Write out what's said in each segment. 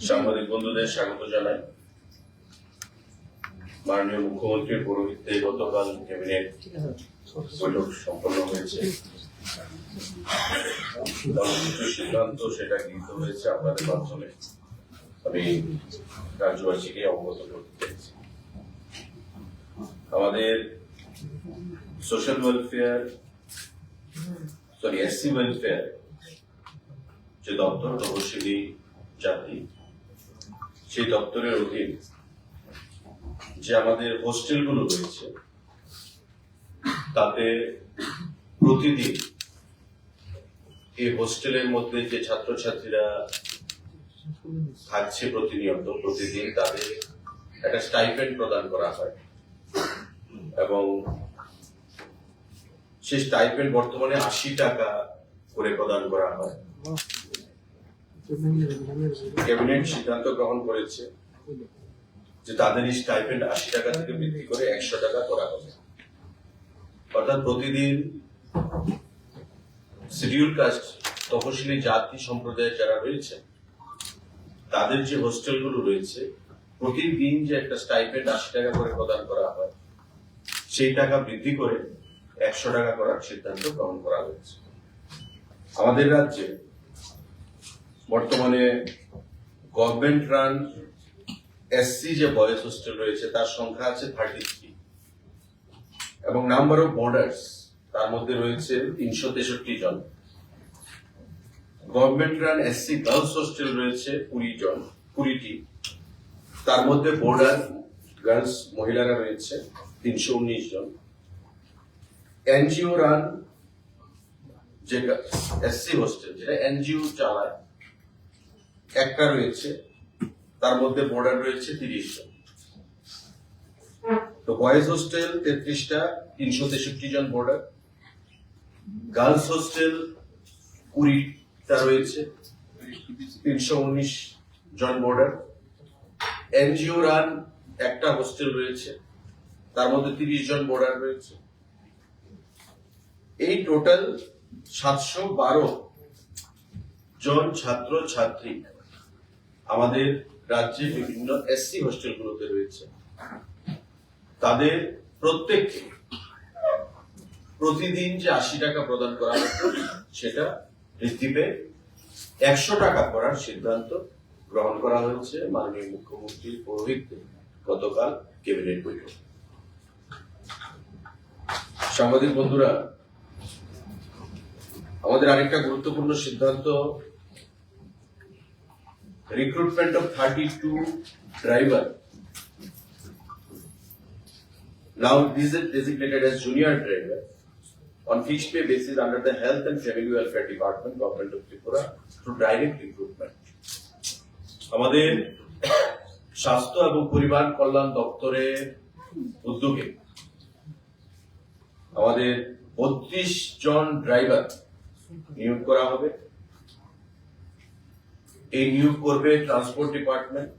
সাংবাদিক বন্ধুদের স্বাগত জানাই। মাননীয় মুখ্যমন্ত্রীর পৌরোহিত্যে গতকাল ক্যাবিনেট বৈঠক সম্পন্ন হয়েছে। সিদ্ধান্ত সেটা গৃহীত হয়েছে আপনাদের মাধ্যমে আমি রাজ্যবাসীকে অবগত করতে চাইছি। আমাদের সোশ্যাল ওয়েলফেয়ার এসসি ওয়েলফেয়ার যে দপ্তর তপশিলি জাতি, সেই দপ্তরের অধীন যে আমাদের হোস্টেলগুলো রয়েছে তাতে প্রতিদিন এই হোস্টেলের মধ্যে যে ছাত্রছাত্রীরা থাকছে প্রতিদিন তাদের একটা স্টাইপেন্ড প্রদান করা হয় এবং সেই স্টাইপেন্ড বর্তমানে 80 টাকা করে প্রদান করা হয়। ক্যাবিনেট সিদ্ধান্ত গ্রহণ করেছে যে তাদের এই স্টাইপেন্ড 80 টাকা থেকে বৃদ্ধি করে 100 টাকা করা হবে। অর্থাৎ প্রতিদিন শিডিউল কাস্ট তপশিলি জাতি সম্প্রদায়ের যারা রয়েছে তাদের যে হোস্টেলগুলো রয়েছে প্রতিদিন যে একটা স্টাইপেন্ড 80 টাকা করে প্রদান করা হয় সেই টাকা বৃদ্ধি করে 100 টাকা করার সিদ্ধান্ত গ্রহণ করা হয়েছে। আমাদের রাজ্যে বর্তমানে গভর্নমেন্ট রান এসসি যে বয়েজ হোস্টেল রয়েছে তার সংখ্যা আছে 33 এবং নাম্বার অফ বোর্ডার্স তার মধ্যে রয়েছে 363 জন। Government run SC girls hostel রয়েছে 20টি, তার মধ্যে বোর্ডার গার্লস মহিলারা রয়েছে 319 জন। এনজিও রান যে এসসি হোস্টেল যেটা এনজিও চালায় একটা রয়েছে, তার মধ্যে বোর্ডার রয়েছে 30 জন। তো বয়েজ হোস্টেল 33টা, 363 জন বোর্ডার। গার্লস হোস্টেল 20টা রয়েছে, 319 জন বোর্ডার। এনজিও রান একটা হোস্টেল রয়েছে, তার মধ্যে 30 জন বোর্ডার রয়েছে। এই টোটাল 712 জন ছাত্র ছাত্রী আমাদের রাজ্যে বিভিন্ন এসসি হোস্টেলগুলোতে রয়েছে। তাদের প্রত্যেককে প্রতিদিন যে 80 টাকা প্রদান করা হতো সেটা বৃদ্ধি পেয়ে 100 টাকা করার সিদ্ধান্ত গ্রহণ করা হয়েছে মাননীয় মুখ্যমন্ত্রীর পৌরোহিত্যে গতকাল ক্যাবিনেট বৈঠক। সাংবাদিক বন্ধুরা, আমাদের আরেকটা গুরুত্বপূর্ণ সিদ্ধান্ত, recruitment of 32 driver. Now this is designated as junior driver on fixed pay basis under the Health and Family Welfare Department, Government of Tripura, through direct recruitment. আমাদের স্বাস্থ্য এবং পরিবার কল্যাণ দপ্তরের উদ্যোগে আমাদের 32 জন ড্রাইভার নিয়োগ করা হবে। এই নিয়োগ করবে ট্রান্সপোর্ট ডিপার্টমেন্ট,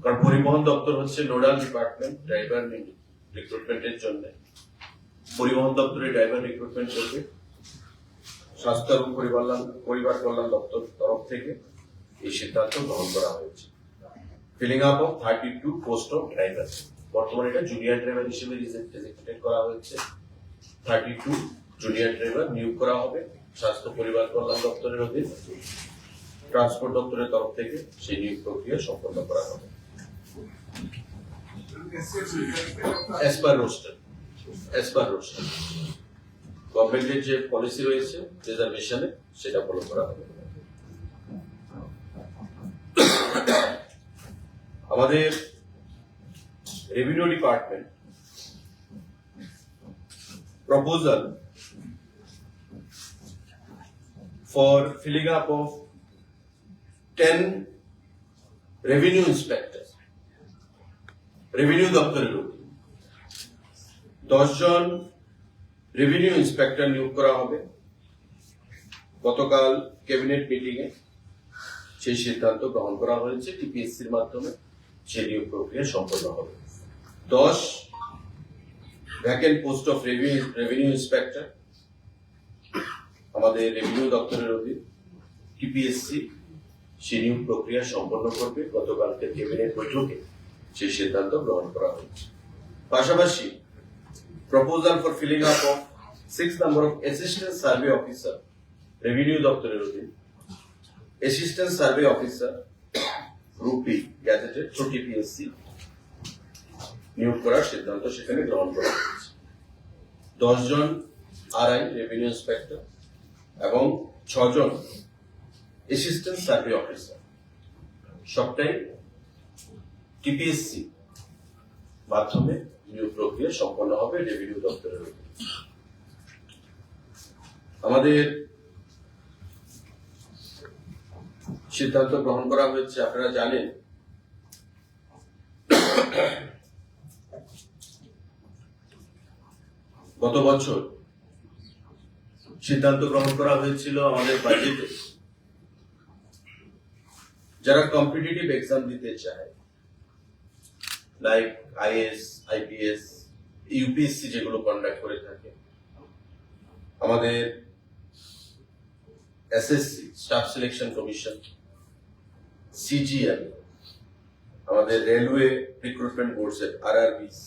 কারণ পরিবহন দপ্তর হচ্ছে নোডাল ডিপার্টমেন্ট ড্রাইভার রিক্রুটমেন্টের জন্য। পরিবহন দপ্তরে ড্রাইভার রিক্রুটমেন্ট করবে। স্বাস্থ্য এবং পরিবার কল্যাণ দপ্তর তরফ থেকে এই সিদ্ধান্ত গ্রহণ করা হয়েছে। Feeling up of 32 post of driver, বর্তমানে এটা জুনিয়র ড্রাইভার হিসেবে ডেজিগনেটেড করা হয়েছে। 32 জুনিয়র ড্রাইভার নিয়োগ করা হবে স্বাস্থ্য পরিবার কল্যাণ দপ্তরের অধীন। ট্রান্সপোর্ট দপ্তরের তরফ থেকে সেই নিয়োগ প্রক্রিয়া সম্পন্ন করা হবে as per roster. গভর্নমেন্টের যে পলিসি রয়েছে রিজার্ভেশনে সেটা ফলো করা হবে। আমাদের revenue department proposal for filling up of 10 revenue inspectors, revenue দপ্তরের 10 জন রেভিনিউ ইন্সপেক্টর নিয়োগ করা হবে। গতকাল ক্যাবিনেট মিটিং এ সেই সিদ্ধান্ত গ্রহণ করা হয়েছে। টিপিএসসির মাধ্যমে সেই নিয়োগ প্রক্রিয়া সম্পন্ন হবে। 10 vacant post of revenue inspector আমাদের রেভিনিউ দপ্তরের অধীন টিপিএসসি সে নিয়োগ প্রক্রিয়া সম্পন্ন করবে। গতকালকে ক্যাবিনেট বৈঠকে সেই সিদ্ধান্ত গ্রহণ করা হয়েছে। পাশাপাশি proposal for filling up of 6 number of assistant survey officer revenue দপ্তরের অধীন assistant survey officer group B gazetted through TPSC নিয়োগ করার সিদ্ধান্ত সেখানে গ্রহণ করা হয়েছে। 10 জন আরআই রেভিনিউ ইন্সপেক্টর এবং 6 জন অ্যাসিস্ট্যান্ট সার্ভে অফিসার সবটাই টিপিএসসি মাধ্যমে নিয়োগ প্রক্রিয়া সম্পন্ন হবে রেভিনিউ দপ্তরের অধীনে। আমাদের সিদ্ধান্ত গ্রহণ করা হয়েছে, আপনারা জানেন গত বছর সিদ্ধান্ত গ্রহণ করা হয়েছিল আমাদের বাজেটে যারা কম্পিটিটিভ এক্সাম দিতে চায় লাইক আইএস, আইপিএস, ইউপিএসসি যেগুলো কন্ডাক্ট করে থাকে, আমাদের SSC staff selection commission, CGL, আমাদের রেলওয়ে রিক্রুটমেন্ট বোর্ডের আরআরবিস,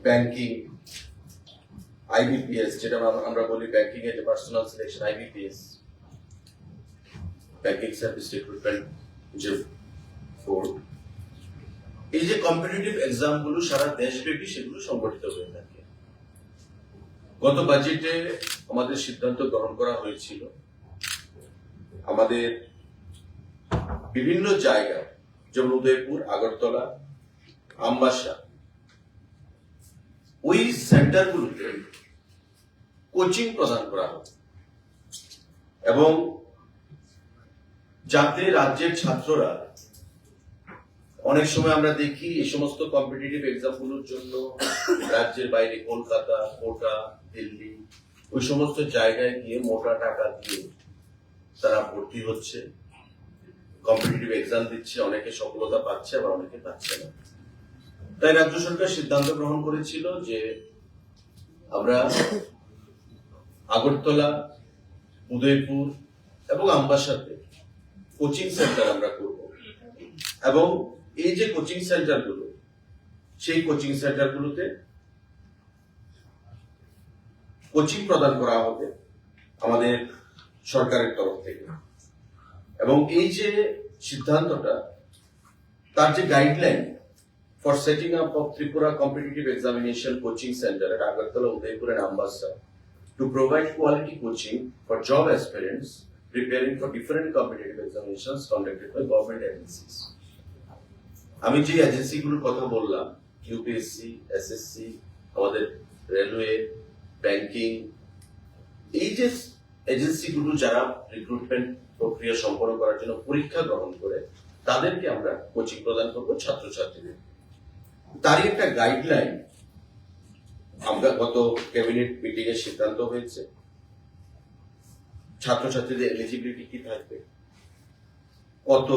ব্যাংকিং, আইবিপিএস যেটা আমরা বলি ব্যাংকিং এর personal selection, IBPS, banking service recruitment যে বোর্ড, এই যে কম্পিটিটিভ এক্সাম গুলো সারা দেশব্যাপী সেগুলো সংগঠিত হয়ে থাকে। গত বাজেটে আমাদের সিদ্ধান্ত গ্রহণ করা হয়েছিল আমাদের বিভিন্ন জায়গায় যেমন উদয়পুর, আগরতলা, আমবাসা, ওই সেন্টারগুলোতে কোচিং প্রদান করা হবে এবং যাতে রাজ্যের ছাত্ররা, অনেক সময় আমরা দেখি এই সমস্ত কম্পিটিটিভ এক্সাম গুলোর জন্য রাজ্যের বাইরে কলকাতা, কোটা, দিল্লি ওই সমস্ত জায়গায় গিয়ে মোটা টাকা দিয়ে তারা ভর্তি হচ্ছে, কম্পিটিটিভ এক্সাম দিচ্ছে, অনেকে সফলতা পাচ্ছে আবার অনেকে পাচ্ছে না। তাই রাজ্য সরকার সিদ্ধান্ত গ্রহণ করেছিল যে আমরা আগরতলা, উদয়পুর এবং আমবাসাতে কোচিং সেন্টার আমরা করব এবং এই যে কোচিং সেন্টারগুলো, সেই কোচিং সেন্টারগুলোতে কোচিং প্রদান করা হবে আমাদের সরকারের তরফ থেকে। এবং এই যে সিদ্ধান্তটা, তার যে guideline for setting up of Tripura competitive examination coaching centre at Agartala, Udaipur and Ambassa to provide quality coaching for job aspirants preparing for different competitive examinations conducted by government agencies. আমি যে এজেন্সিগুলোর কথা বললাম, ইউপিএসসি, এসএসসি, আমাদের railway, banking, এই যে এজেন্সিগুলো যারা recruitment প্রক্রিয়া সম্পন্ন করার জন্য পরীক্ষা গ্রহণ করে, তাদেরকে আমরা কোচিং প্রদান করবো ছাত্রছাত্রীদের। তারই একটা গাইডলাইন আমরা গত ক্যাবিনেট মিটিং এর সিদ্ধান্ত হয়েছে। ছাত্রছাত্রীদের এলিজিবিলিটি কি থাকবে, কত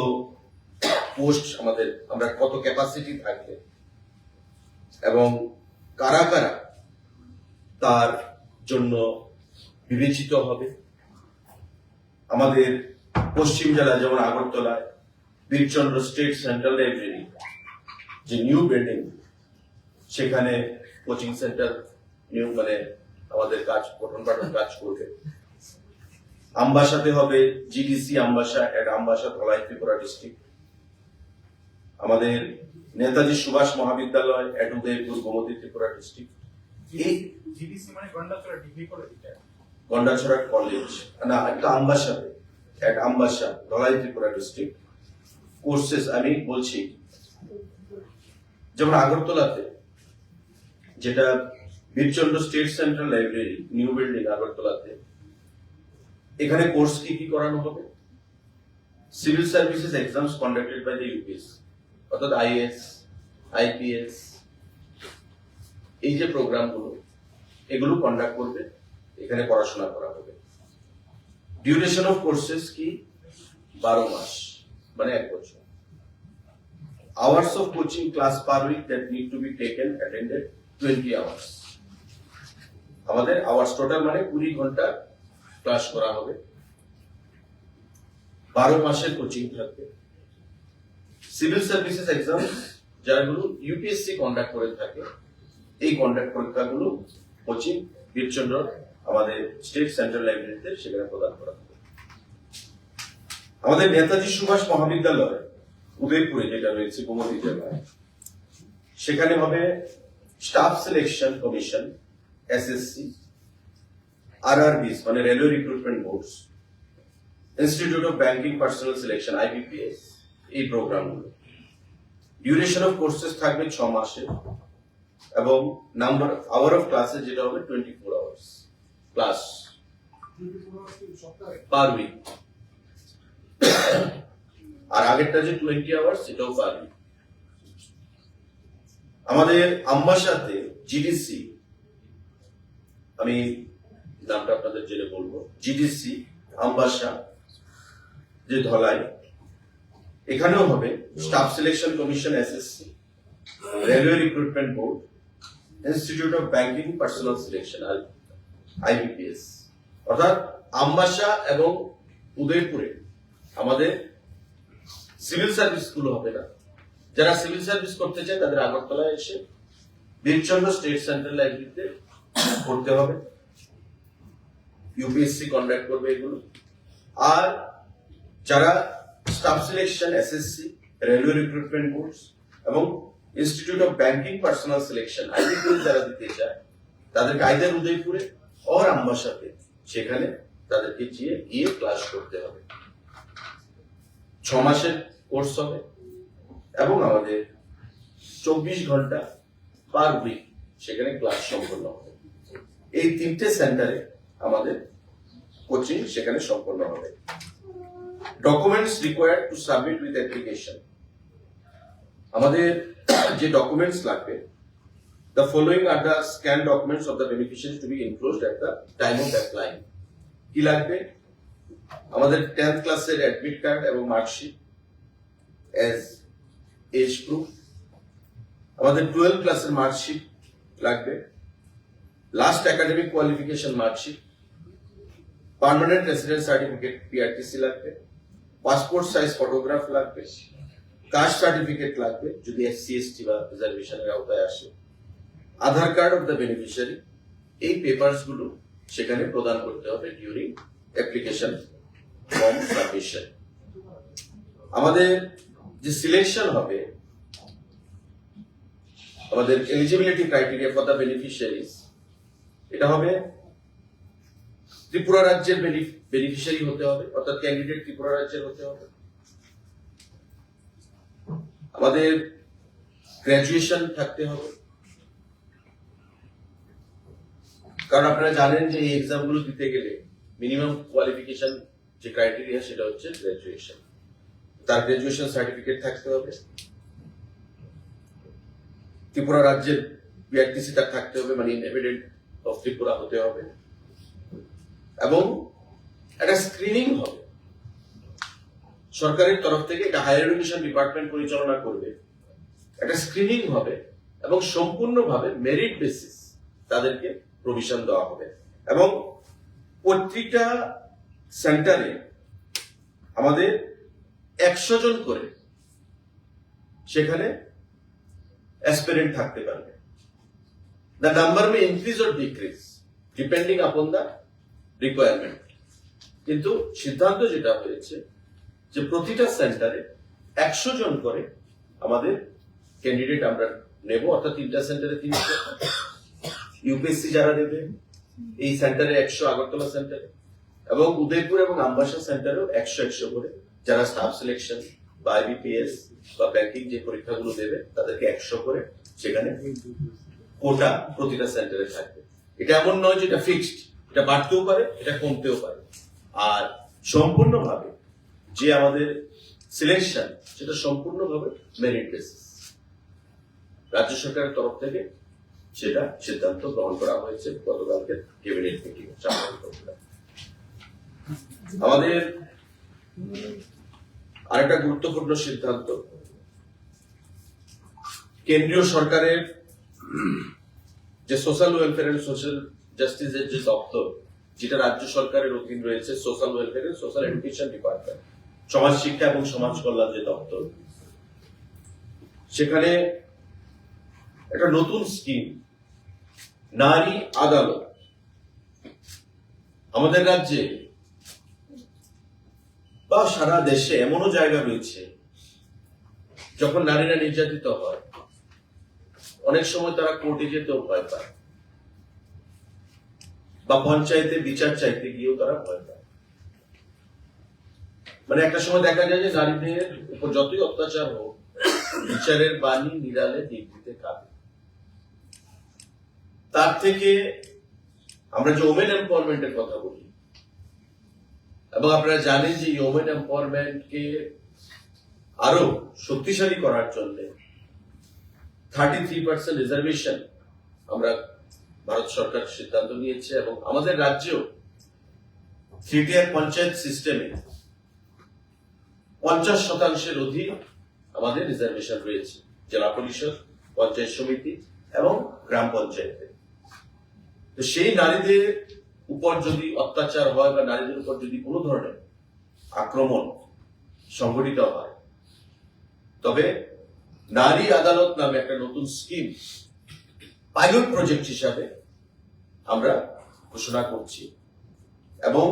পোস্ট আমাদের, আমরা কত ক্যাপাসিটি থাকবে এবং কারা কারা তার জন্য বিবেচিত হবে। আমাদের পশ্চিম জেলা যেমন আগরতলায় বীরচন্দ্র স্টেট সেন্ট্রাল লাইব্রেরি যে নিউ বিল্ডিং, সেখানে কোচিং সেন্টার নিউ মানে আমাদের কাজ পঠন পাঠন কাজ করবে। আমবাসাতে হবে GDC Ambassa at Ambassa, Dhalai, Tripura district. আমাদের নেতাজি সুভাষ মহাবিদ্যালয় এট উদয়পুর, গোমতী, ত্রিপুরা ডিস্ট্রিক্ট। এই জিডিসি মানে Gandachhara degree college, Gandachhara college না, একটা আমবাসাতে at Ambassa, Dhalai, Tripura district. Courses আমি বলছি, যেমন আগরতলাতে যেটা Birchandra state central library new building আগরতলাতে, এখানে কোর্স কি কি করানো হবে? Civil services exams conducted by the UPSC, অর্থাৎ আইএস, আইপিএস, এই যে প্রোগ্রামগুলো এগুলো কন্ডাক্ট করবে, এখানে পড়াশোনা করা হবে। ডিউরেশন অফ কোর্সেস কি? 12 মাস, মানে 1 বছর। hours of coaching class per week that need to be taken attended 20 hours. আমাদের আওয়ার্স টোটাল মানে 20 ঘন্টা ক্লাস করা হবে, 12 মাসের কোচিং থাকবে। সিভিল সার্ভিসেস এক্সাম যাগুলো ইউপিএসসি কন্ডাক্ট করে থাকে, এই কন্ডাক্ট পরীক্ষাগুলো কোচিং বীরচন্দ্র আমাদের স্টেট সেন্ট্রাল লাইব্রেরিতে সেখানে প্রদান করা হবে। আমাদের নেতাজি সুভাষ মহাবিদ্যালয় উদয়পুরে যেটা রয়েছে গোমতী জেলায়, সেখানে হবে staff selection commission SSC, RRBs মানে railway recruitment boards, institute of banking personal selection IBPS, এই প্রোগ্রামগুলো। ডিউরেশন অফ কোর্সেস থাকবে 6 মাসের এবং নাম্বার আওয়ার অফ ক্লাসেস যেটা হবে 24 আওয়ার্স ক্লাস পার উইক। আর আগেরটা যে 20 আওয়ার্স এটাও পার উইক। আমাদের আমবাসাতে জিডিসি, আমি নামটা আপনাদের জেনে বলবো, জিডিসি আমবাসা যে ধলাই, এখানেও হবে staff selection commission SSC, railway recruitment board, institute of banking personal selection IBPS. অর্থাৎ আমবাসা এবং উদয়পুরে আমাদের সিভিল সার্ভিস গুলো হবে না। যারা সিভিল সার্ভিস করতে চায় তাদের আগরতলায় এসে বীরচন্দ্র স্টেট সেন্ট্রাল লাইব্রেরিতে পড়তে হবে, ইউপিএসসি কন্ডাক্ট করবে এগুলো। আর যারা staff selection SSC, railway recruitment boards এবং institute of banking personal selection IBPS যারা দিতে চায় তাদেরকে আইদার উদয়পুরে অর আমবাসাতে সেখানে তাদেরকে গিয়ে ক্লাস করতে হবে। 6 মাসের কোর্স হবে এবং আমাদের 24 ঘন্টা পার উইক সেখানে ক্লাস সম্পন্ন হবে। এই 3টে সেন্টারে আমাদের কোচিং সেখানে সম্পন্ন হবে। Documents required to submit with application, আমাদের যে ডকুমেন্টস লাগবে, the following are the scanned documents of the beneficiaries to be enclosed at the time of applying. কি লাগবে? আমাদের 10th ক্লাসের অ্যাডমিট কার্ড এবং মার্কশিট এজ এজ প্রুফ, আমাদের 12th ক্লাসের মার্কশিট লাগবে, last academic qualification marksheet, permanent residence certificate PRTC লাগবে, passport size photograph লাগবে, কাস্ট সার্টিফিকেট লাগবে যদি এসসি এসটি বা রিজার্ভেশনের আওতায় আসে, আধার কার্ড অফ দ্য বেনিফিশিয়ারি। এই পেপারস গুলো সেখানে প্রদান করতে হবে ডিউরিং অ্যাপ্লিকেশন ফর্ম সাবমিশন। আমাদের যে সিলেকশন হবে, আমাদের eligibility criteria for the beneficiaries, এটা হবে ত্রিপুরা রাজ্যের বেনিফিশিয়ারি হতে হবে, অর্থাৎ ক্যান্ডিডেট ত্রিপুরা রাজ্যের হতে হবে। আমাদের গ্রাজুয়েশন থাকতে হবে, কারণ আপনারা জানেন যে এই এক্সাম গুলো দিতে গেলে মিনিমাম কোয়ালিফিকেশন যে ক্রাইটেরিয়া সেটা হচ্ছে গ্রাজুয়েশন। তার গ্রাজুয়েশন সার্টিফিকেট থাকতে হবে, ত্রিপুরা রাজ্যের পিআরটিসি তার থাকতে হবে, মানে এভিডেন্ট অফ ত্রিপুরা হতে হবে, এবং একটা স্ক্রিনিং হবে সরকারের তরফ থেকে, এটা হায়ার এডুকেশন ডিপার্টমেন্ট পরিচালনা করবে। একটা স্ক্রিনিং হবে এবং সম্পূর্ণভাবে মেরিট বেসিস তাদেরকে প্রভিশন দেওয়া হবে। এবং প্রত্যেকটা সেন্টারে আমাদের 100 জন করে সেখানে অ্যাসপিরেন্ট থাকতে পারবে। The number may increase or decrease depending upon the requirement. কিন্তু সিদ্ধান্ত যেটা হয়েছে যে প্রতিটা সেন্টারে 100 জন করে আমাদের ক্যান্ডিডেট আমরা নেব, অর্থাৎ 3টা সেন্টারে 300, ইউপিএসসি যারা দেবে এই সেন্টারে 100 আগরতলা সেন্টারে, এবং উদয়পুর এবং আমবাসা সেন্টারেও 100 করে যারা স্টাফ সিলেকশন বা আইবিপিএস বা ব্যাংকিং যে পরীক্ষাগুলো দেবে তাদেরকে 100 করে সেখানে কোটা প্রতিটা সেন্টারে থাকবে। এটা এমন নয় যে এটা ফিক্সড, এটা বাড়তেও পারে, এটা কমতেও পারে। আর সম্পূর্ণভাবে যে আমাদের সিলেকশন সেটা সম্পূর্ণভাবে মেরিট বেসিস। রাজ্য সরকারের তরফ থেকে সেটা সিদ্ধান্ত গ্রহণ করা হয়েছে গতকালকে ক্যাবিনেট মিটিং। আমাদের আরেকটা গুরুত্বপূর্ণ সিদ্ধান্ত, কেন্দ্রীয় সরকারের যে সোশ্যাল ওয়েলফেয়ার এন্ড সোশ্যাল জাস্টিসের যে দপ্তর, যেটা রাজ্য সরকারের অধীন রয়েছে, social welfare and social education department, সমাজ শিক্ষা এবং সমাজ কল্যাণ যে দপ্তর, সেখানে একটা নতুন স্কিম নারী আদালত। আমাদের রাজ্যে বা সারা দেশে এমনও জায়গা রয়েছে যখন নারীরা নির্যাতিত হয়, অনেক সময় তারা কোর্টে যেতেও ভয় পায় বা পঞ্চায়েতে বিচার চাইতে গিয়েও তারা ভয় পায়। মানে একটা সময় দেখা যায় যে নারীদের উপর যতই অত্যাচার হোক, বিচারের বাণী নিরালে দিক দিতে কাঁদে। তার থেকে আমরা যে ওমেন এম্পাওয়ারমেন্টের কথা বলি, এবং আপনারা জানেন যে ওমেন এম্পাওয়ারমেন্টকে আরো শক্তিশালী করার জন্য 33% রিজার্ভেশন আমরা ভারত সরকার সিদ্ধান্ত নিয়েছে, এবং আমাদের রাজ্যেও 3-tier পঞ্চায়েত সিস্টেমে 50% অধিক আমাদের রিজার্ভেশন রয়েছে, জেলা পরিষদ, পঞ্চায়েত সমিতি এবং গ্রাম পঞ্চায়েতে। তো সেই নারীদের উপর যদি অত্যাচার হয় বা নারীদের উপর যদি কোনো ধরনের আক্রমণ সংঘটিত হয়, তবে নারী আদালত নামে একটা নতুন স্কিম পাইলট প্রজেক্ট হিসাবে আমরা ঘোষণা করছি। এবং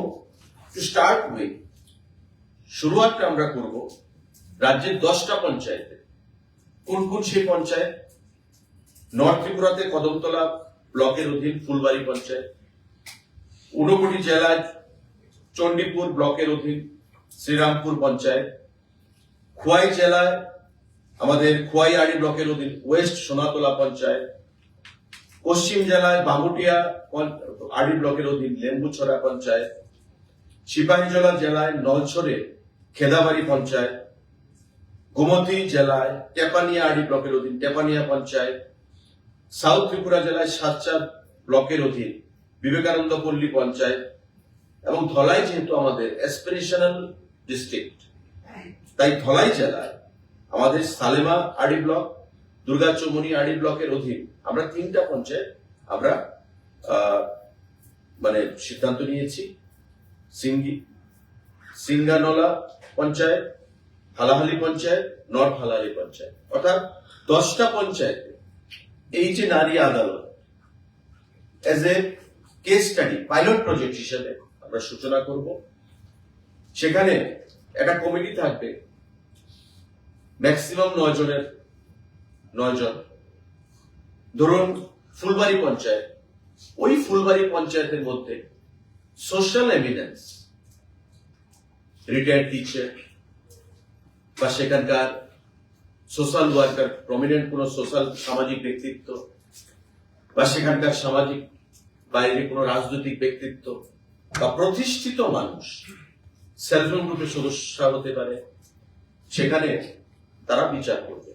টু স্টার্ট উইথ, শুরুয়াতটা আমরা করব রাজ্যের 10টা পঞ্চায়েতে। কোন কোন সেই পঞ্চায়েত? নর্থ ত্রিপুরাতে কদমতলা ব্লকের অধীন ফুলবাড়ি পঞ্চায়েত, ঊনকোটি জেলায় চণ্ডীপুর ব্লকের অধীন শ্রীরামপুর পঞ্চায়েত, খোয়াই জেলায় আমাদের খোয়াইআড়ি ব্লকের অধীন ওয়েস্ট সোনাতলা পঞ্চায়েত, পশ্চিম জেলায় বাগুটিয়া আড়ি ব্লকের অধীন লেম্বুছড়া পঞ্চায়েত, সিপাহীজলা জেলায় নলছড়ে খেদাবাড়ি পঞ্চায়েত, গোমতী জেলায় টেপানিয়া আড়ি ব্লকের অধীন টেপানিয়া পঞ্চায়েত, সাউথ ত্রিপুরা জেলায় সাতচাঁদ ব্লকের অধীন বিবেকানন্দ পল্লী পঞ্চায়েত, এবং ধলাই যেহেতু আমাদের অ্যাসপিরেশনাল ডিস্ট্রিক্ট, তাই ধলাই জেলায় আমাদের সালেমা আড়ি ব্লক, দুর্গা চৌমনি আড়ি ব্লকের অধীন আমরা 3টা পঞ্চায়েত আমরা মানে সিদ্ধান্ত নিয়েছি। সিঙ্গানলা পঞ্চায়েত, হালাহালি পঞ্চায়েত, নর্থ হালাহালি পঞ্চায়েত, অর্থাৎ 10টা পঞ্চায়েতে এই যে নারী আদালত as a case study pilot project হিসেবে আমরা সূচনা করব। সেখানে একটা কমিটি থাকবে, ম্যাক্সিমাম 9 জন। ধরুন ফুলবাড়ি পঞ্চায়েত, ওই ফুলবাড়ি পঞ্চায়েতের মধ্যে সোশ্যাল এভিডেন্স, রিটায়ার্ড টিচার বা সেখানকার সোশ্যাল ওয়ার্কার, প্রমিনেন্ট কোন সোশ্যাল সামাজিক ব্যক্তিত্ব বা সেখানকার সামাজিক বাইরে কোন রাজনৈতিক ব্যক্তিত্ব বা প্রতিষ্ঠিত মানুষ, সেলফ হেল্প গ্রুপের সদস্য হতে পারে, সেখানে তারা বিচার করবে।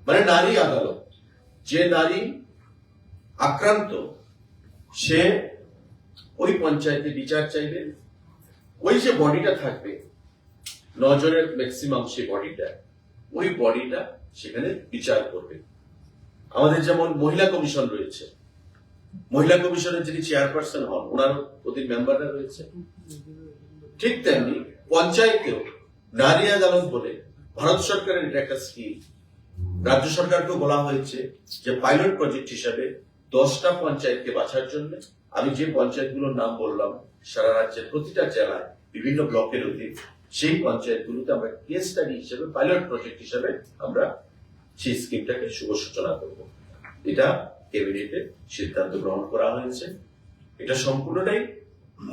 মানে নারী আদালত, যে নারী আক্রান্ত সে ওই পঞ্চায়েতে বিচার চাইবে, ওই যে বডিটা থাকবে 9 জনের ম্যাক্সিমাম, সে বডিটা, ওই বডিটা সেখানে বিচার করবে। আমাদের যেমন মহিলা কমিশন রয়েছে, মহিলা কমিশনের যিনি চেয়ারপারসন হন, ওনার অধীন মেম্বাররা রয়েছে, ঠিক তেমনি পঞ্চায়েতেও নারী আদালত বলে ভারত সরকারের এটা একটা স্কিম। রাজ্য সরকারকেও বলা হয়েছে যে পাইলট প্রজেক্ট হিসাবে 10টা পঞ্চায়েতকে বাছার জন্য, আমি যে পঞ্চায়েতগুলোর নাম বললাম সারা রাজ্যের প্রতিটা জেলায় বিভিন্ন ব্লকের অধীন, সেই পঞ্চায়েতগুলোতে আমরা কেস স্টাডি হিসেবে পাইলট প্রজেক্ট হিসেবে আমরা সেই স্কিমটাকে শুভ সূচনা করব। এটা ক্যাবিনেটে সিদ্ধান্ত গ্রহণ করা হয়েছে। এটা সম্পূর্ণটাই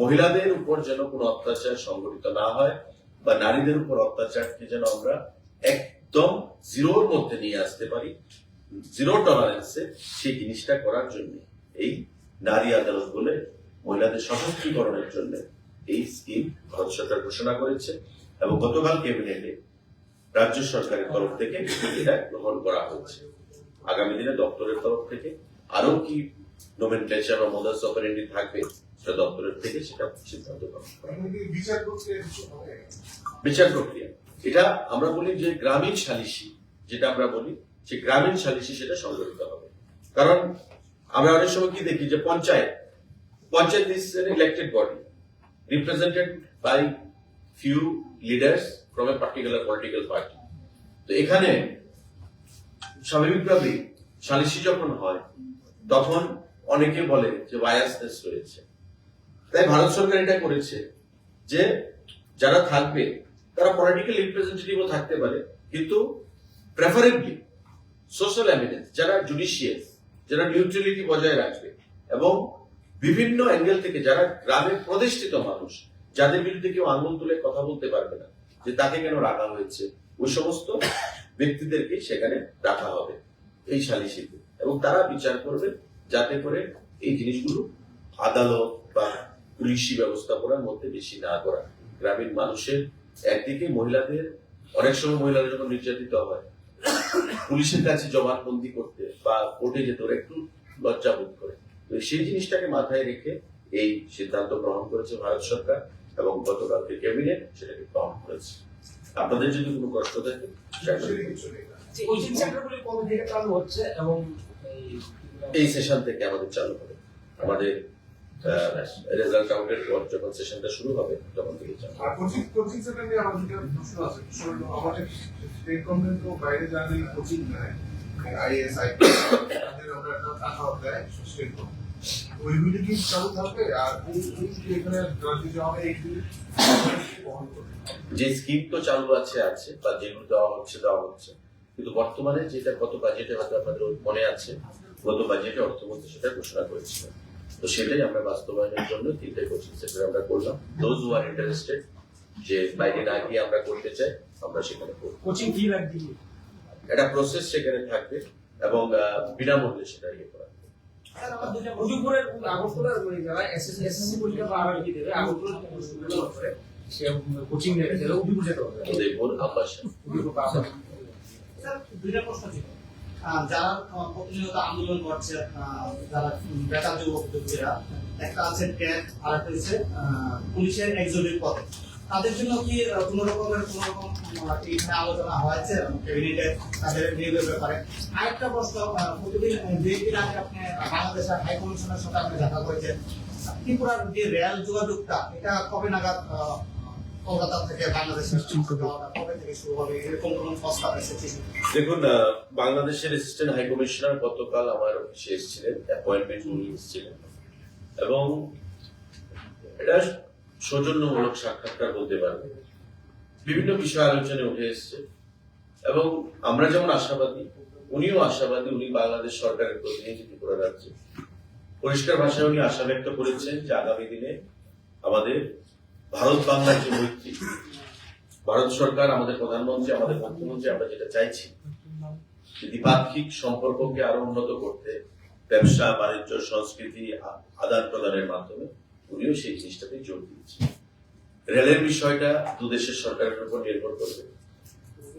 মহিলাদের উপর যেন কোনো অত্যাচার সংঘটিত না হয় বা নারীদের উপর অত্যাচারকে যেন আমরা একদম জিরোর মধ্যে নিয়ে আসতে পারি, জিরো টলারেন্সে, সেই জিনিসটা করার জন্য এই নারী আদালত বলে মহিলাদের সশক্তিকরণের জন্য এই স্কিম ভারত সরকার ঘোষণা করেছে। এবং গতকাল ক্যাবিনেটে রাজ্য সরকারের তরফ থেকে এটা গ্রহণ করা হয়েছে। আগামী দিনে দপ্তরের তরফ থেকে আরো কি নোমেনক্লেচার বা মোডাস অপারেন্ডি থাকবে, সেটা দপ্তরের থেকে সেটা সিদ্ধান্ত গ্রহণ করা হবে। বিচার প্রক্রিয়া এটা আমরা বলি যে গ্রামীণ সালিসি, যেটা আমরা বলি সে গ্রামীণ সালিসি সেটা সংগঠিত হবে। কারণ আমরা অনেক সময় কি দেখি যে panchayat is an elected body represented by few leaders from a particular political party. তো এখানে স্বাভাবিকভাবেই সালিসি যখন হয় তখন অনেকে বলে যে বায়াসনেস রয়েছে। তাই ভারত সরকার এটা করেছে যে যারা থাকবে তারা পলিটিক্যাল রিপ্রেজেন্টেটিভও থাকতে পারে, কিন্তু প্রেফারেবলি সোশ্যাল এমিনেন্স, যারা জুডিশিয়াস, যারা নিউট্রালিটি বজায় রাখবে এবং বিভিন্ন অ্যাঙ্গেল থেকে যারা গ্রামের প্রতিষ্ঠিত মানুষ, যাদের বিরুদ্ধে কেউ আঙুল তুলে কথা বলতে পারবে না যে তাকে কেন রাখা হয়েছে, ওই সমস্ত ব্যক্তিদেরকে সেখানে রাখা হবে এই সালিসিতে, এবং তারা বিচার করবে যাতে করে এই জিনিসগুলো আদালত বা পুলিশি ব্যবস্থাপনার মধ্যে বেশি না করা। গ্রামীণ মানুষের একদিকে মহিলাদের, অনেক সময় মহিলারা যখন নির্যাতিত হয় পুলিশের কাছে জবানবন্দি করতে বা কোর্টে যেতে ওরা একটু লজ্জা বোধ করে। তো সেই জিনিসটাকে মাথায় রেখে এই সিদ্ধান্ত গ্রহণ করেছে ভারত সরকার এবং গতকালকে ক্যাবিনেট সেটাকে গ্রহণ করেছে। আপনাদের যদি কোনো কষ্ট থাকে কোচিং সেন্টারগুলি কবে থেকে চালু হচ্ছে এবং এই সেশন থেকে আমাদের চালু হবে। আমাদের রেজাল্ট আউটের পর যখন সেশনটা শুরু হবে তখন থেকে চালু হবে। আর কোচিং সেন্টার নিয়ে আমাদের একটা প্রশ্ন আছে। আমাদের স্টেট গভর্নমেন্ট তো বাইরে যারা কোচিং নেয়, আইএস আইপিএস, তাদের আমরা একটা টাকা দেয় স্টেট গভর্নমেন্ট, ওইগুলি কি চালু থাকবে? আর এখানে রাজ্যে যাওয়া হয় এইগুলি বহন করবে? যে স্কিম তো চালু আছে বা যেগুলো দেওয়া হচ্ছে, কিন্তু বর্তমানে যেটা গত বাজেটে হয়তো আপনাদের মনে আছে, গত বাজেটে অর্থমন্ত্রী সেটা ঘোষণা করেছিলেন। তো সেটাই আমরা বাস্তবায়নের জন্য 3টে কোচিং সেন্টার আমরা করলাম। দোজ হু আর ইন্টারেস্টেড, যে বাইরে না গিয়ে আমরা করতে চাই, আমরা সেখানে করব। কোচিং ফি লাগবে? একটা প্রসেস সেখানে থাকবে এবং বিনামূল্যে সেটা ইয়ে করা হবে। স্যার, আমার দুইটা উদয়পুরের আগরতলার যারা এসএসসি পরীক্ষা বা আরআরবি দেবে, আগরতলার করে সে কোচিং নেবে, তাহলে উদয়পুর যেতে হবে। উদয়পুর আবাসন উদয়পুর বা আবাসন। স্যার, দুইটা প্রশ্ন ছিল। যারা প্রতিনিয়ত আন্দোলন করছে, যারা বেকার যুবক-যুবতীরা, একটা আছে ট্যাগ আর একটা হচ্ছে পুলিশের এক্সিকিউটিভ পদে, তাদের জন্য কি কোনো রকম এখানে আলোচনা হয়েছে ক্যাবিনেটে তাদের নিয়োগের ব্যাপারে? আরেকটা প্রশ্ন, প্রতিদিন 2 দিন আগে আপনি বাংলাদেশের হাই কমিশনের সাথে আপনি দেখা করেছেন, ত্রিপুরার যে রেল যোগাযোগটা এটা কবে নাগাদ কলকাতা থেকে বাংলাদেশের কবে থেকে শুরু হবে, এরকম কোনো প্রস্তাব এসেছে? দেখুন, বাংলাদেশের অ্যাসিস্ট্যান্ট হাই কমিশনার গতকাল আমার অফিসে এসেছিলেন, অ্যাপয়েন্টমেন্ট নিয়ে এসেছিলেন, এবং এটা সৌজন্যমূলক সাক্ষাৎকার বলতে পারবে। বিভিন্ন বিষয় আলোচনায় উঠে এসছে এবং আমরা যেমন আশাবাদী, উনিও আশাবাদী। উনি বাংলাদেশ সরকারের প্রতিনিধি ত্রিপুরা রাজ্যে, পরিষ্কার ভাষায় উনি আশা ব্যক্ত করেছেন যে আগামী দিনে আমাদের ভারত বাংলার যে মৈত্রী, ভারত সরকার, আমাদের প্রধানমন্ত্রী, আমাদের মুখ্যমন্ত্রী, আমরা যেটা চাইছি যে দ্বিপাক্ষিক সম্পর্ককে আরো উন্নত করতে, ব্যবসা বাণিজ্য সংস্কৃতি আদান প্রদানের মাধ্যমে উনিও সেই জিনিসটাতে জোর দিয়েছেন। রেলের বিষয়টা দুদেশের সরকারের উপর নির্ভর করবে।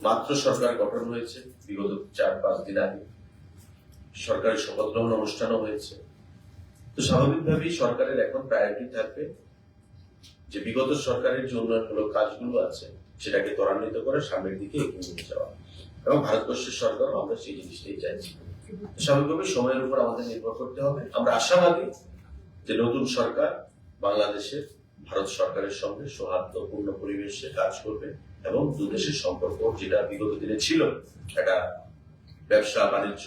মাত্র সরকার গঠন হয়েছে, বিগত 4-5 দিন আগে সরকারের শপথ গ্রহণ অনুষ্ঠানও হয়েছে। তো স্বাভাবিকভাবেই সরকারের এখন প্রায়োরিটি থাকবে যে বিগত সরকারের যে উন্নয়নমূলক কাজগুলো আছে সেটাকে ত্বরান্বিত করে সামনের দিকে এগিয়ে নিয়ে যাওয়া, এবং ভারতবর্ষের সরকারও আমরা সেই জিনিসটাই চাইছি। স্বাভাবিকভাবে সময়ের উপর আমাদের নির্ভর করতে হবে। আমরা আশাবাদী যে নতুন সরকার বাংলাদেশের ভারত সরকারের সঙ্গে সৌহার্দ্যপূর্ণ পরিবেশে কাজ করবে এবং দুদেশের সম্পর্ক যেটা বিগত দিনে ছিল, একটা ব্যবসা বাণিজ্য,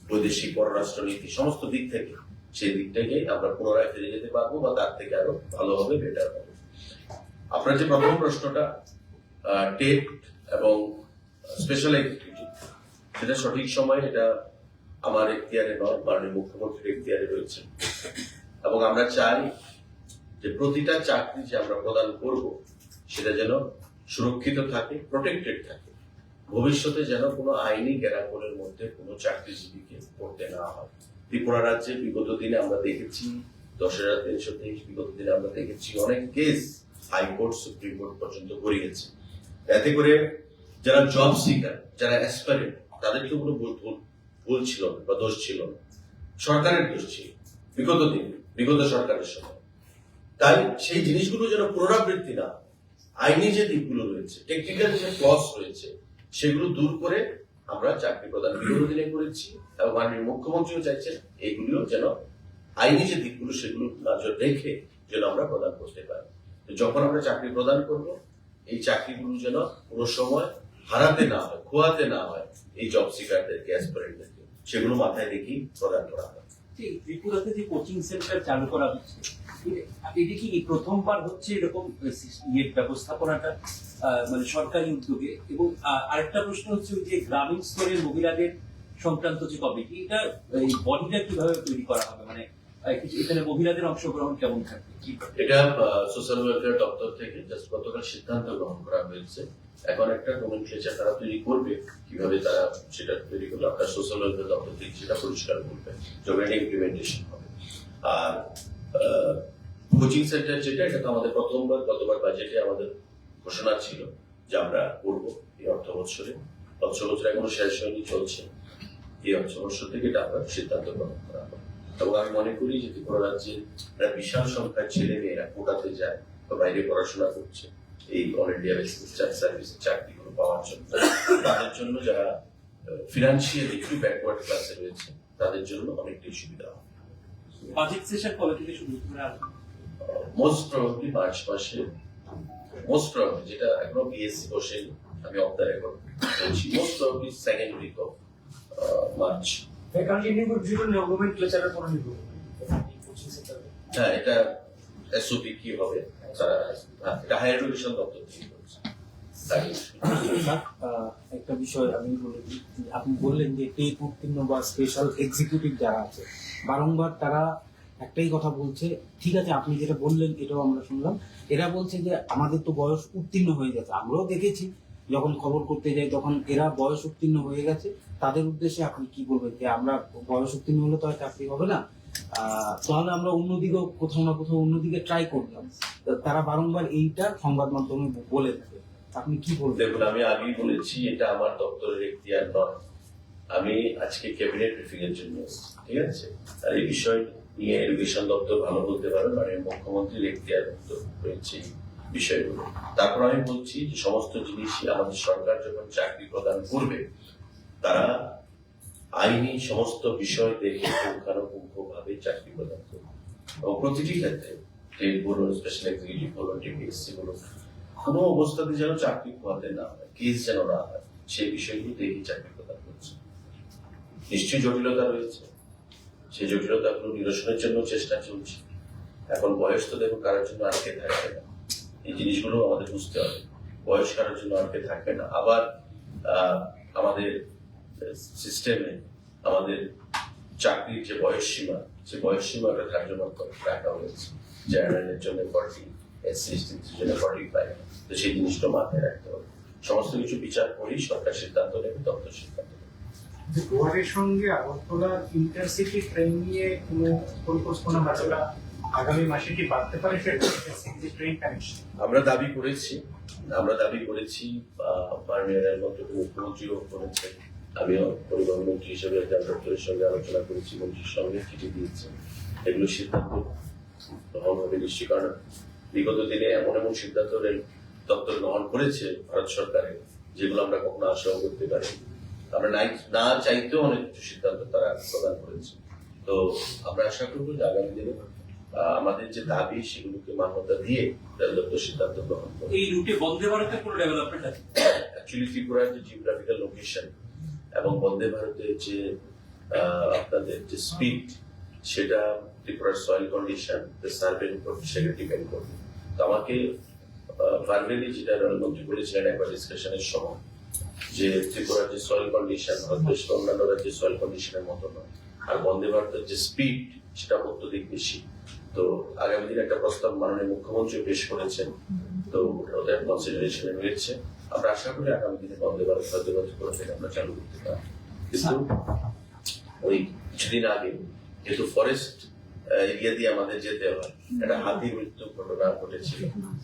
বৈদেশিক পররাষ্ট্রনীতি, সমস্ত দিক থেকে সেই দিকটাকে আমরা পুনরায় ফিরে যেতে পারবো বা তার থেকে আরো ভালো হবে, বেটার হবে। আপনার যে প্রথম প্রশ্নটা টেট এবং স্পেশাল এক্সিকিউটিভ, সেটা সঠিক সময় এটা আমার এখতিয়ারে নয়, মাননীয় মুখ্যমন্ত্রীর এখতিয়ারে রয়েছে, এবং আমরা চাই যে প্রতিটা চাকরি যে আমরা প্রদান করব সেটা যেন সুরক্ষিত থাকে, প্রোটেক্টেড থাকে, ভবিষ্যতে যেন কোনো আইনি গ্যারাপনের মধ্যে কোনো চাকরিজীবীকে পড়তে না হয়। ত্রিপুরা রাজ্যে বিগত দিনে আমরা দেখেছি 10,323, বিগত দিনে আমরা দেখেছি অনেক কেস হাইকোর্ট, সুপ্রিম কোর্ট পর্যন্ত গড়িয়েছে। এতে করে যারা জব সিকার, যারা অ্যাসপারেন্ট, তাদের তো কোনো ভুল ছিল না বা দোষ ছিল না, সরকারের দোষ ছিল বিগত দিনে, বিগত সরকারের সময়। তাই সেই জিনিসগুলো যেন পুনরাবৃত্তি না, আইনি যে দিকগুলো রয়েছে, টেকনিক্যাল যে ক্লজ রয়েছে, সেগুলো দূর করে আমরা চাকরি প্রদান বিগত দিনে করেছি এবং মাননীয় মুখ্যমন্ত্রীও চাইছেন এইগুলিও যেন আইনি যে দিকগুলো সেগুলো নজর রেখে যেন আমরা প্রদান করতে পারি। তো যখন আমরা চাকরি প্রদান করব এই চাকরিগুলো যেন কোনো সময় হারাতে না হয়, খোয়াতে না হয় এই জব সিকারদেরকে, অ্যাসপিরেন্টদেরকে, সেগুলো মাথায় রেখেই প্রদান করা হয়। ত্রিপুরাতে যে কোচিং সেন্টার চালু করা হচ্ছে, এটা কি এই প্রথমবার হচ্ছে এরকম ব্যবস্থাপনাটা মানে সরকারি উদ্যোগে? এবং আরেকটা প্রশ্ন হচ্ছে ওই যে গ্রামীণ স্তরের মহিলাদের সংক্রান্ত যে কমিটি, এটা এই বডিটা কিভাবে তৈরি করা হবে, মানে এখানে মহিলাদের অংশগ্রহণ কেমন থাকবে? এটা সোশ্যাল ওয়েলফেয়ার দপ্তর থেকে জাস্ট গতকাল সিদ্ধান্ত গ্রহণ করা হয়েছে। এখন একটা নোমেনক্লেচার তারা তৈরি করবে, কিভাবে তারা সেটা তৈরি করবে আপনার সোশ্যাল ওয়েলফেয়ার দপ্তর থেকে সেটা পরিষ্কার করবে, যখন এটা ইমপ্লিমেন্টেশন হবে। আর কোচিং সেন্টার যেটা, এটা তো আমাদের প্রথমবার, গতবার বাজেটে আমাদের ঘোষণা ছিল যে আমরা করব এই অর্থ বছরে এখনো শেষ হয়নি, চলছে। এই অর্থ বছর থেকে এটা আমরা সিদ্ধান্ত গ্রহণ করা হবে। এবং আমি মনে করি যে ত্রিপুরা রাজ্যে একটা বিশাল সংখ্যার ছেলে মেয়েরা কোটাতে যায় বা বাইরে পড়াশোনা করছে এই অল ইন্ডিয়া সার্ভিসের চাকরিগুলো পাওয়ার জন্য, তাদের জন্য যারা ফিনান্সিয়ালি একটু ব্যাকওয়ার্ড ক্লাসে রয়েছে তাদের জন্য অনেকটাই সুবিধা হবে। বাজেট সেশন কবে থেকে শুরু করে আসবে? মোস্ট প্রবাবলি মার্চ মাসে, মোস্ট প্রবাবলি, যেটা এখনো বিএসসি বসেনি, আমি অফ দ্য রেকর্ড বলছি, most probably second week of March. Faculty নোমেনক্লেচারের পরে নিব কোচিং সেন্টারে। হ্যাঁ, এটা এসওপি কি হবে এটা হায়ার এডুকেশন দপ্তর থেকে বলছে। একটা বিষয় আমি বলে দিই, আপনি বললেন যে টেট উত্তীর্ণ বা স্পেশাল এক্সিকিউটিভ যারা আছে বারংবার তারা একটাই কথা বলছে, ঠিক আছে আপনি যেটা বললেন এটাও আমরা শুনলাম, এরা বলছে যে আমাদের তো বয়স উত্তীর্ণ হয়ে গেছে। আমরাও দেখেছি যখন খবর করতে যাই তখন এরা বয়স উত্তীর্ণ হয়ে গেছে। তাদের উদ্দেশ্যে আপনি কি বলবেন যে আমরা বয়স উত্তীর্ণ হলে তো আর চাকরি হবে না, তাহলে আমরা অন্যদিকেও কোথাও না কোথাও অন্যদিকে ট্রাই করতাম। তারা বারংবার এইটা সংবাদ মাধ্যমে বলে থাকে, আপনি কি বলবেন? দেখুন, আমি আগেই বলেছি এটা আমার দপ্তরের এখতিয়ার নয়। আমি আজকে ক্যাবিনেট ব্রিফিং এর জন্য এসেছি, ঠিক আছে? আর এই বিষয় নিয়ে এডুকেশন দপ্তর ভালো বলতে পারেন, মানে মুখ্যমন্ত্রীর এখতিয়ার রয়েছে বিষয়গুলো। তারপর আমি বলছি যে সমস্ত জিনিসই আমাদের সরকার যখন চাকরি প্রদান করবে তারা আইনি সমস্ত বিষয় দেখে পুঙ্খানুপুঙ্খ ভাবে চাকরি প্রদান করবে। এবং প্রতিটি ক্ষেত্রে টেট বলুন, স্পেশাল এক্সিকিউটিভ বলুন, টিপিএসসি বলুন, কোনো অবস্থাতে যেন চাকরি খোয়াতে না হয়, কেস যেন না হয়, সেই বিষয়গুলো দেখে চাকরি প্রদান করছে। নিশ্চয়ই জটিলতা রয়েছে, সেই জটিলতাগুলো নিরসনের জন্য চেষ্টা চলছে। এখন বয়স তো দেখো কারোর জন্য আটকে থাকে না, এই জিনিসগুলো আমাদের বুঝতে হবে। বয়স কারোর জন্য আটকে থাকবে না। আবার আমাদের সিস্টেমে আমাদের চাকরির যে বয়স সীমা, সে বয়স সীমাটা ধার্যমান করে রাখা হয়েছে। জেনারেলের জন্য 40, এসসি এসটির জন্য 45। তো সেই জিনিসটা মাথায় রাখতে হবে। সমস্ত কিছু বিচার করেই সরকার সিদ্ধান্ত নেবে, দপ্তর সিদ্ধান্ত নেবে। গোয়ারের সঙ্গে আগরতলার ইন্টারসিটি ট্রেন নিয়ে কোনো পরিকল্পনা বা যেটা আগামী মাসে কি বাড়তে পারে সেটা ইন্টারসিটি ট্রেন কানেকশন? আমরা দাবি করেছি মাননীয় রেলমন্ত্রী মুখ্যমন্ত্রীও করেছেন, আমিও পরিবহন মন্ত্রী হিসেবে দপ্তরের সঙ্গে আলোচনা করেছি, মন্ত্রীর সঙ্গে চিঠি দিয়েছি। এগুলো সিদ্ধান্ত গ্রহণ হবে নিশ্চয়ই, কারণ বিগত দিনে এমন এমন সিদ্ধান্ত রেল দপ্তর গ্রহণ করেছে ভারত সরকারের, যেগুলো আমরা কখনো আশাও করতে পারি। আমরা না চাইতেও অনেক কিছু সিদ্ধান্ত তারা প্রদান করেছে। তো আমরা আশা করবো যে আগামী দিনে আমাদের যে দাবি সেগুলোকে মান্যতা দিয়ে রেল দপ্তর সিদ্ধান্ত গ্রহণ করবে। এই রুটে বন্দে ভারতের কোনো ডেভেলপমেন্ট আছে? অ্যাকচুয়ালি ত্রিপুরার যে জিওগ্রাফিক্যাল লোকেশন এবং বন্দে ভারতের যে আপনাদের যে স্পিড, সেটা ত্রিপুরার সয়েল কন্ডিশন, সার্ভের উপর সেটা ডিপেন্ড করবে। তো আমাকে ভার্বেলি যেটা রেলমন্ত্রী বলেছিলেন একবার ডিসকাশনের সময়, যে ত্রিপুরার যে সয়েল কন্ডিশন ভারতবর্ষের অন্যান্য রাজ্যের সয়েল কন্ডিশনের মতো নয়, আর বন্দে ভারতের যে স্পিড সেটা অত্যধিক বেশি। তো আগামী দিনে একটা প্রস্তাব মাননীয় মুখ্যমন্ত্রী পেশ করেছেন, তো ওদের কনসিডারেশনে রয়েছে। আমরা আশা করি আগামী দিনে বন্দে ভারত ত্রিপুরা থেকে আমরা চালু করতে পারি। কিন্তু ওই কিছুদিন আগে যেহেতু ফরেস্ট এরিয়া দিয়ে আমাদের যেতে হয়, একটা হাতির মৃত্যু ঘটনা ঘটেছিল,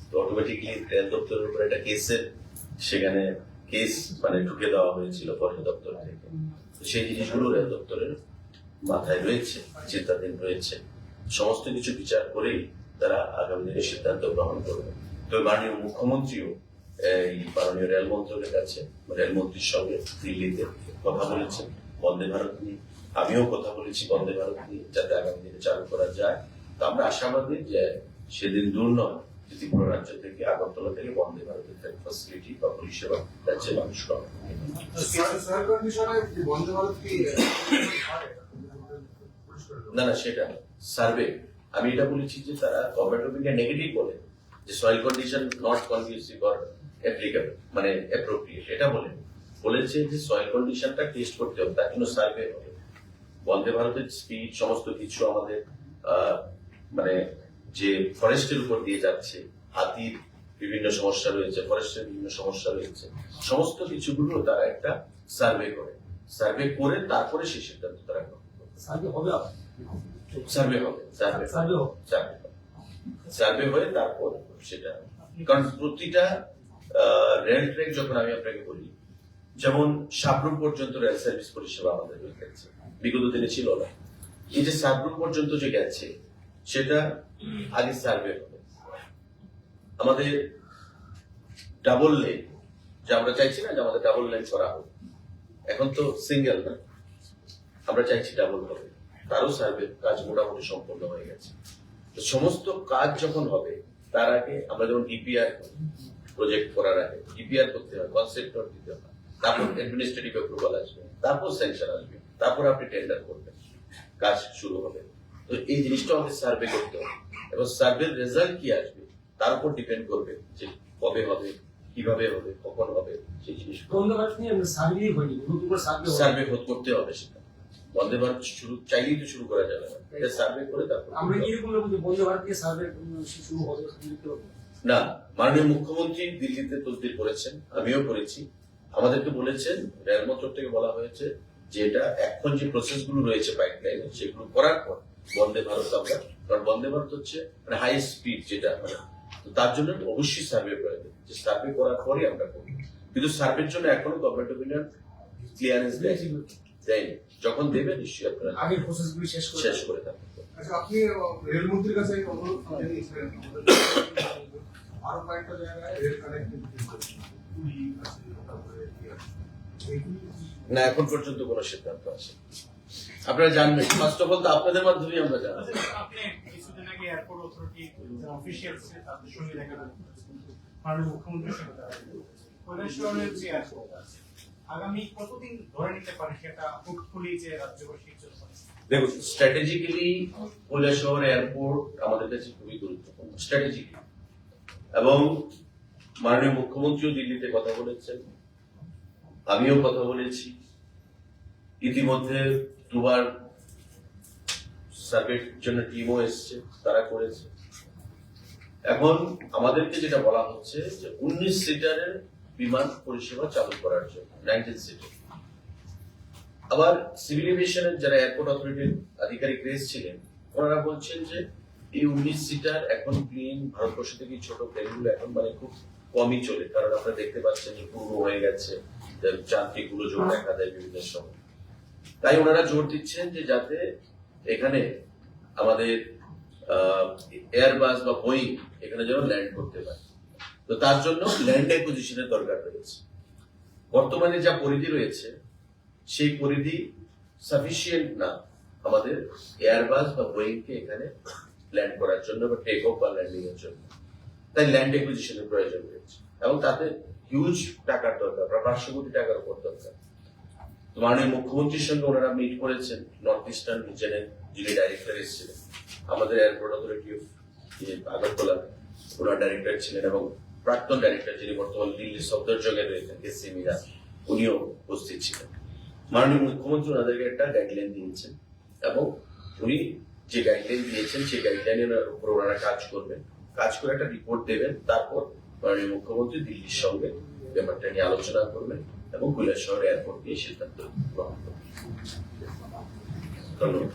তো অটোমেটিকলি রেল দপ্তরের উপর একটা সেখানে কেস মানে ঢুকে দেওয়া হয়েছিল ফরেস্ট দপ্তর থেকে। সেই জিনিসগুলো রেল দপ্তরের মাথায় রয়েছে, চিন্তাধীন রয়েছে। সমস্ত কিছু বিচার করেই তারা আগামী দিনে সিদ্ধান্ত গ্রহণ করবে। তো মাননীয় মুখ্যমন্ত্রীও এই মাননীয় রেল মন্ত্রকের কাছে, রেলমন্ত্রীর সঙ্গে দিল্লিতে কথা বলেছেন বন্দে ভারত নিয়ে, আমিও কথা বলেছি বন্দে ভারত নিয়ে, যাতে আগামী দিনে চালু করা যায়। তো আমরা আশাবাদী যে সেদিন দূর নয় যে ত্রিপুরা রাজ্য থেকে আগরতলা থেকে বন্দে ভারতের ফ্যাসিলিটি বা পরিষেবা রাজ্যে মানুষ পাবে। স্যার কন্ডিশনে বন্দে ভারত কি না না, সেটা সার্ভে, আমি এটা বলেছি যে তারা গভর্নমেন্ট অফ ইন্ডিয়া নেগেটিভ বলে যে soil condition not conducive or applicable, মানে অ্যাপ্রোপ্রিয়েট, এটা বলেছে যে সয়েল কন্ডিশনটা টেস্ট করতে হবে, তার জন্য সার্ভে হবে। বন্দে ভারতের স্পিড সমস্ত কিছু আমাদের মানে যে ফরেস্টের উপর দিয়ে যাচ্ছে, হাতির বিভিন্ন সমস্যা রয়েছে, ফরেস্টের বিভিন্ন সমস্যা রয়েছে, সমস্ত কিছুগুলো তারা একটা সার্ভে করে, সার্ভে করে তারপরে সেই সিদ্ধান্ত তারা গ্রহণ করে। সার্ভে হবে আবার সার্ভে হবে, সার্ভে সার্ভে হবে সার্ভে হয়ে তারপর সেটা, কারণ প্রতিটা রেল ট্রেক যখন আমি আপনাকে বলি, যেমন সাবরুম পর্যন্ত রেল সার্ভিস পরিষেবা আমাদের হয়ে গেছে, বিগত দিনে ছিল না। এই যে সাবরুম পর্যন্ত যে গেছে সেটা আগে সার্ভে হবে। আমাদের ডাবল লেন, যে আমরা চাইছি না যে আমাদের ডাবল লেন করা হোক, এখন তো সিঙ্গেল না, আমরা চাইছি ডাবল হবে, তারও সার্ভে কাজ মোটামুটি সম্পন্ন হয়ে গেছে। তো সমস্ত কাজ যখন হবে তার আগে আমরা যেমন ডিপিআর প্রজেক্ট করার আগে ডিপিআর করতে হয়, কনসেপ্ট নোট দিতে হয়, তারপর অ্যাডমিনিস্ট্রেটিভ অ্যাপ্রুভাল আসবে, তারপর স্যাংশন আসবে, তারপর আপনি টেন্ডার করবেন, কাজ শুরু হবে। তো এই জিনিসটা আমাদের সার্ভে করতে হবে, এবং সার্ভের রেজাল্ট কি আসবে তার উপর ডিপেন্ড করবে যে কবে হবে, কিভাবে হবে, কখন হবে, সেই জিনিস বন্দে ভারত নিয়ে সার্ভে হয়নি, নতুন করে সার্ভে সার্ভে করতে হবে। সেটা বন্দে ভারত চাইলেই তো শুরু করা যাবে না, এটা সার্ভে করে তারপর আমরা কি এরকম লোক যে বন্দে ভারত নিয়ে সার্ভে শুরু হবে না। মাননীয় মুখ্যমন্ত্রী দিল্লিতে তদবির করেছেন, আমিও করেছি, আমাদেরকে বলেছেন, রেল মন্ত্রক থেকে বলা হয়েছে যে এটা এখন যে প্রসেস গুলো রয়েছে পাইপলাইনে সেগুলো করার পর বন্দে ভারত আমরা, কারণ বন্দে ভারত হচ্ছে মানে হাই স্পিড যেটা, মানে তো তার জন্য অবশ্যই সার্ভে প্রয়োজন, যে সার্ভে করার পরে আমরা করবো। কিন্তু সার্ভের জন্য এখনো গভর্নমেন্ট অফ ইন্ডিয়া ক্লিয়ারেন্স দেয়নি, যখন দেবে নিশ্চয়ই আপনারা আগের প্রসেস গুলি শেষ করে থাকবেন। আচ্ছা, আপনি রেলমন্ত্রীর কাছে একটা অনুরোধ জানিয়েছিলেন আরো কয়েকটা জায়গায় রেল কানেক্টিভিটি না, এখন পর্যন্ত কোনো সিদ্ধান্ত আছে আপনারা জানবেন, ফার্স্ট অফ অল তো আপনাদের মাধ্যমে আমরা জানবো। আপনি কিছুদিন আগে এয়ারপোর্ট অথরিটি অফিসিয়ালস তাদের সঙ্গে দেখা করেছেন, মাননীয় মুখ্যমন্ত্রীর সঙ্গে দেখা করেছেন, কৈলাসহরের যে এয়ারপোর্ট আছে আগামী কতদিন ধরে নিতে পারে সেটা ফুটফুলি যে রাজ্যবাসীর জন্য? দেখুন, স্ট্র্যাটেজিক্যালি কৈলাসহর এয়ারপোর্ট আমাদের কাছে খুবই গুরুত্বপূর্ণ স্ট্র্যাটেজিক্যালি, এবং মাননীয় মুখ্যমন্ত্রীও দিল্লিতে কথা বলেছেন, আমিও কথা বলেছি, ইতিমধ্যে দুবার সার্ভের জন্য টিমও এসছে, তারা করেছে। এখন আমাদেরকে যেটা বলা হচ্ছে যে 19 সিটারের বিমান পরিষেবা চালু করার জন্য 19 সিটার। আবার সিভিল এভিয়েশনের যারা এয়ারপোর্ট অথরিটির আধিকারিক ছিলেন ওনারা বলছেন যে এই 19 সিটার এখন প্লেন ভারতবর্ষ থেকে ছোট প্লেনগুলো এখন মানে খুব কমই চলে, কারণ আপনারা দেখতে পাচ্ছেন যে পুরনো হয়ে গেছে, যান্ত্রিক গোলযোগ দেখা দেয় বিভিন্ন সময়। তাই ওনারা জোর দিচ্ছেন যে যাতে এখানে আমাদের এয়ারবাস বা বোয়িং এখানে যেন ল্যান্ড করতে পারে। তো তার জন্য ল্যান্ড অ্যাকুইজিশনের দরকার রয়েছে। বর্তমানে যা পরিধি রয়েছে সেই পরিধি সাফিসিয়েন্ট না আমাদের এয়ারবাস বা বোয়িং কে এখানে ল্যান্ড করার জন্য বা টেক অফ বা ল্যান্ডিং এর জন্য। তাই ল্যান্ড অ্যাকুইজিশনের প্রয়োজন রয়েছে, এবং তাতে হিউজ টাকার দরকার, প্রায় 500 কোটি টাকার উপর দরকার। তো মাননীয় মুখ্যমন্ত্রীর সঙ্গে ওনারা মিট করেছেন, নর্থ ইস্টার্ন রিজনের যিনি ডাইরেক্টর এসেছিলেন, আমাদের airport authority of Agartala owner director ছিলেন, এবং প্রাক্তন ডাইরেক্টর যিনি বর্তমান দিল্লির সফদরজঙ্গে রয়েছেন এসসি মিরা, উনিও উপস্থিত ছিলেন। মাননীয় মুখ্যমন্ত্রী ওনাদেরকে একটা গাইডলাইন দিয়েছেন, এবং উনি যে গাইডলাইন দিয়েছেন সেই গাইডলাইনের উপর ওনারা কাজ করবেন, কাজ করে একটা রিপোর্ট দেবেন, তারপর মাননীয় মুখ্যমন্ত্রী দিল্লির সঙ্গে ব্যাপারটা নিয়ে আলোচনা করবেন এবং কৈলাসহর এয়ারপোর্ট নিয়ে সিদ্ধান্ত গ্রহণ করবেন। ধন্যবাদ।